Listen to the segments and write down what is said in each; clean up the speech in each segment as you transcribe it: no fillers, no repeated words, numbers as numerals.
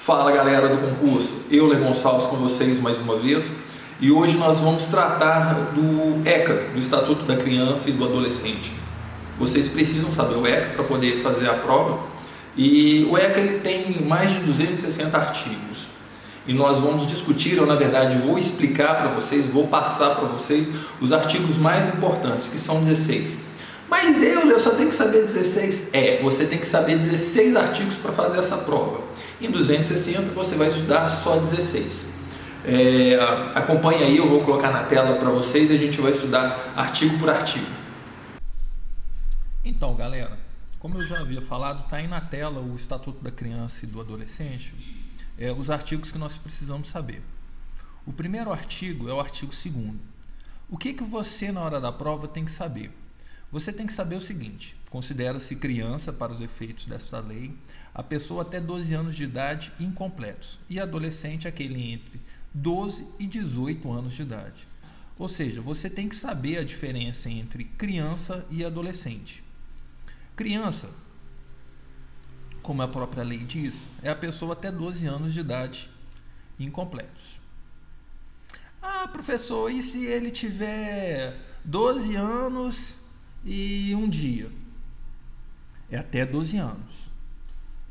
Fala galera do concurso, eu, Ler Gonçalves, com vocês mais uma vez, e hoje nós vamos tratar do ECA, do Estatuto da Criança e do Adolescente. Vocês precisam saber o ECA para poder fazer a prova, e o ECA ele tem mais de 260 artigos, e nós vamos discutir, eu na verdade vou explicar para vocês, vou passar para vocês os artigos mais importantes, que são 16. Mas eu só tenho que saber 16? Você tem que saber 16 artigos para fazer essa prova. Em 260 você vai estudar só 16. Acompanhe aí, eu vou colocar na tela para vocês e a gente vai estudar artigo por artigo. Então galera, como eu já havia falado, está aí na tela o Estatuto da Criança e do Adolescente, os artigos que nós precisamos saber. O primeiro artigo é o artigo 2º. O que você na hora da prova tem que saber? Você tem que saber o seguinte: considera-se criança, para os efeitos desta lei, a pessoa até 12 anos de idade incompletos, e adolescente aquele entre 12 e 18 anos de idade. Ou seja, você tem que saber a diferença entre criança e adolescente. Criança, como a própria lei diz, é a pessoa até 12 anos de idade incompletos. Ah, professor, e se ele tiver 12 anos e um dia? É até 12 anos.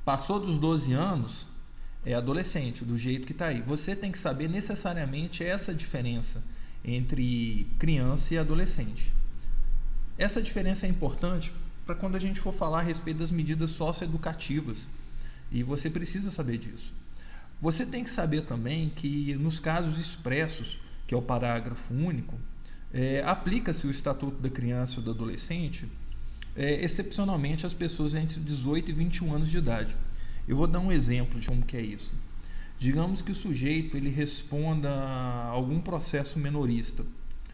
Passou dos 12 anos, é adolescente, do jeito que está aí. Você tem que saber necessariamente essa diferença entre criança e adolescente. Essa diferença é importante para quando a gente for falar a respeito das medidas socioeducativas, e você precisa saber disso. Você tem que saber também que nos casos expressos, que é o parágrafo único, aplica-se o Estatuto da Criança e do Adolescente, excepcionalmente às pessoas entre 18 e 21 anos de idade. Eu vou dar um exemplo de como que é isso. Digamos que o sujeito ele responda a algum processo menorista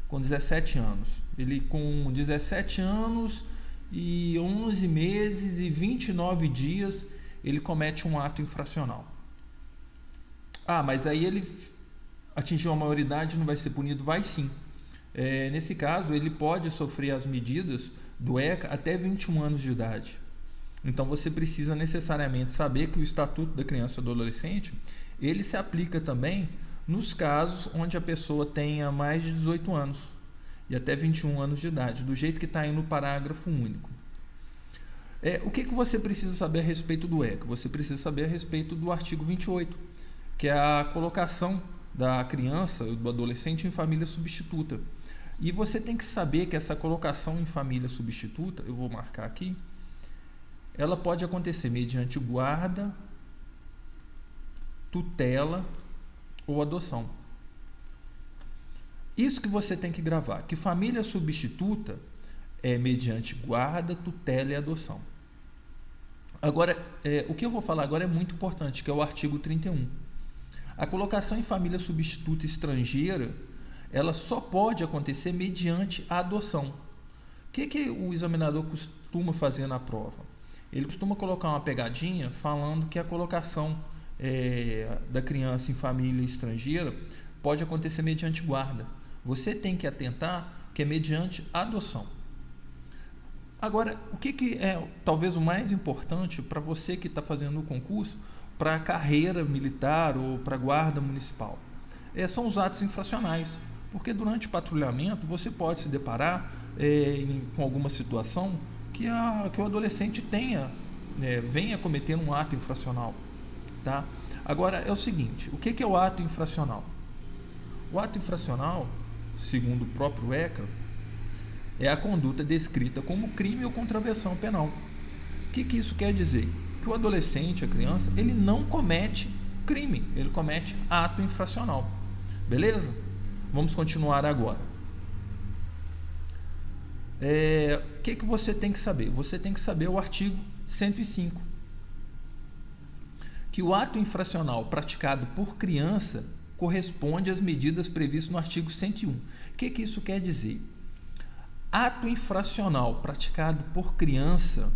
com 17 anos. Ele com 17 anos e 11 meses e 29 dias ele comete um ato infracional. Ah, mas aí ele atingiu a maioridade e não vai ser punido? Vai sim. Nesse caso, ele pode sofrer as medidas do ECA até 21 anos de idade. Então, você precisa necessariamente saber que o Estatuto da Criança e do Adolescente, ele se aplica também nos casos onde a pessoa tenha mais de 18 anos e até 21 anos de idade, do jeito que está aí no parágrafo único. O que você precisa saber a respeito do ECA? Você precisa saber a respeito do artigo 28, que é a colocação da criança ou do adolescente em família substituta. E você tem que saber que essa colocação em família substituta, eu vou marcar aqui, ela pode acontecer mediante guarda, tutela ou adoção. Isso que você tem que gravar, que família substituta é mediante guarda, tutela e adoção. Agora, o que eu vou falar agora é muito importante, que é o artigo 31. A colocação em família substituta estrangeira, ela só pode acontecer mediante a adoção. O que o examinador costuma fazer na prova? Ele costuma colocar uma pegadinha falando que a colocação da criança em família estrangeira pode acontecer mediante guarda. Você tem que atentar que é mediante adoção. Agora, o que é talvez o mais importante para você que está fazendo o concurso para a carreira militar ou para a guarda municipal? São os atos infracionais, porque durante o patrulhamento você pode se deparar com alguma situação que o adolescente venha cometer um ato infracional. Tá? Agora é o seguinte, o que é o ato infracional? O ato infracional, segundo o próprio ECA, é a conduta descrita como crime ou contravenção penal. O que isso quer dizer? Que o adolescente, a criança, ele não comete crime, ele comete ato infracional. Beleza? Vamos continuar agora. O que você tem que saber? Você tem que saber o artigo 105. Que o ato infracional praticado por criança corresponde às medidas previstas no artigo 101. O que isso quer dizer? Ato infracional praticado por criança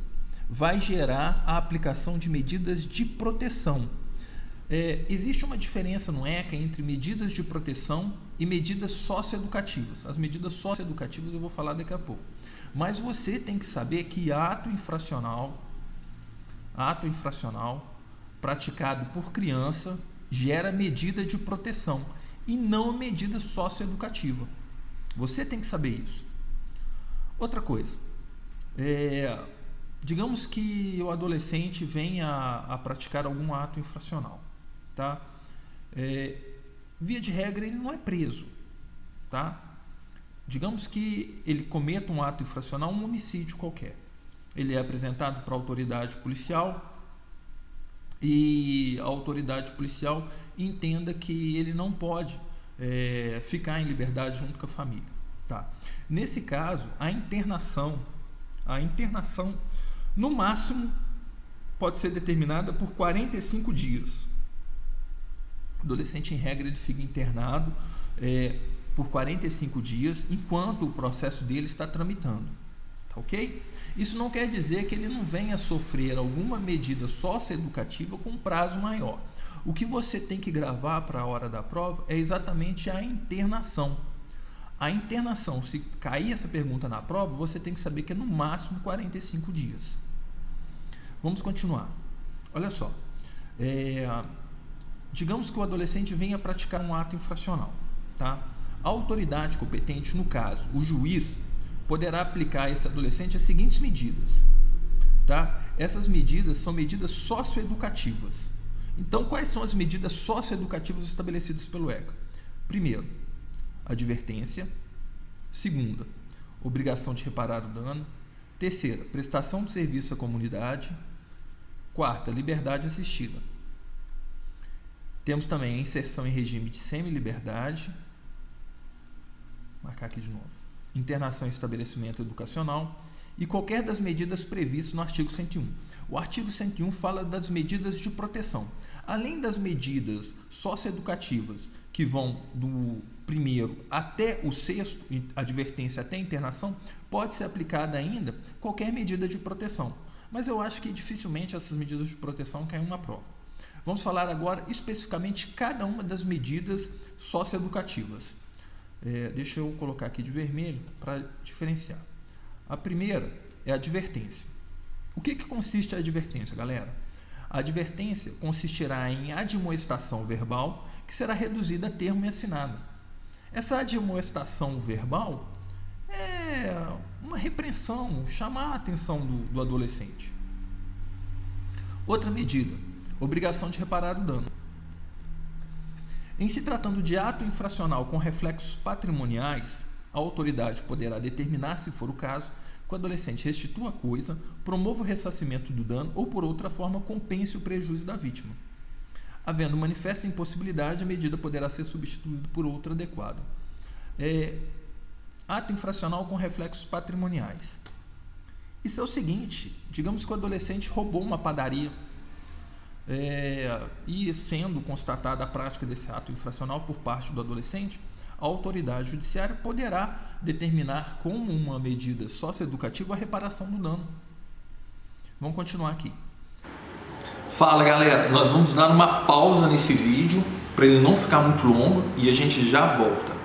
vai gerar a aplicação de medidas de proteção. Existe uma diferença no ECA entre medidas de proteção e medidas socioeducativas. As medidas socioeducativas eu vou falar daqui a pouco. Mas você tem que saber que ato infracional praticado por criança gera medida de proteção e não medida socioeducativa. Você tem que saber isso. Outra coisa, digamos que o adolescente venha a praticar algum ato infracional, tá? Via de regra, ele não é preso, tá? Digamos que ele cometa um ato infracional, um homicídio qualquer. Ele é apresentado para a autoridade policial e a autoridade policial entenda que ele não pode ficar em liberdade junto com a família, tá? Nesse caso, a internação no máximo pode ser determinada por 45 dias. O adolescente, em regra, ele fica internado por 45 dias enquanto o processo dele está tramitando, tá ok? Isso não quer dizer que ele não venha a sofrer alguma medida socioeducativa com prazo maior. O que você tem que gravar para a hora da prova é exatamente a internação. A internação, se cair essa pergunta na prova, você tem que saber que é no máximo 45 dias. Vamos continuar. Olha só. Digamos que o adolescente venha praticar um ato infracional, tá? A autoridade competente, no caso, o juiz, poderá aplicar a esse adolescente as seguintes medidas, tá? Essas medidas são medidas socioeducativas. Então, quais são as medidas socioeducativas estabelecidas pelo ECA? Primeiro, advertência. Segunda, obrigação de reparar o dano. Terceira, prestação de serviço à comunidade. Quarta, liberdade assistida. Temos também a inserção em regime de semi-liberdade. Vou marcar aqui de novo. Internação em estabelecimento educacional e qualquer das medidas previstas no artigo 101. O artigo 101 fala das medidas de proteção. Além das medidas socioeducativas, que vão do primeiro até o sexto, advertência até internação, pode ser aplicada ainda qualquer medida de proteção. Mas eu acho que dificilmente essas medidas de proteção caem na prova. Vamos falar agora especificamente cada uma das medidas socioeducativas. Deixa eu colocar aqui de vermelho para diferenciar. A primeira é a advertência. O que consiste a advertência, galera? A advertência consistirá em admoestação verbal que será reduzida a termo e assinado. Essa admoestação verbal é uma repreensão, chamar a atenção do adolescente. Outra medida, obrigação de reparar o dano. Em se tratando de ato infracional com reflexos patrimoniais, a autoridade poderá determinar, se for o caso, que o adolescente restitua a coisa, promova o ressarcimento do dano ou, por outra forma, compense o prejuízo da vítima. Havendo manifesta impossibilidade, a medida poderá ser substituída por outra adequada. Ato infracional com reflexos patrimoniais. Isso é o seguinte, digamos que o adolescente roubou uma padaria e, sendo constatada a prática desse ato infracional por parte do adolescente, a autoridade judiciária poderá determinar como uma medida socioeducativa a reparação do dano. Vamos continuar aqui. Fala, galera, nós vamos dar uma pausa nesse vídeo para ele não ficar muito longo e a gente já volta.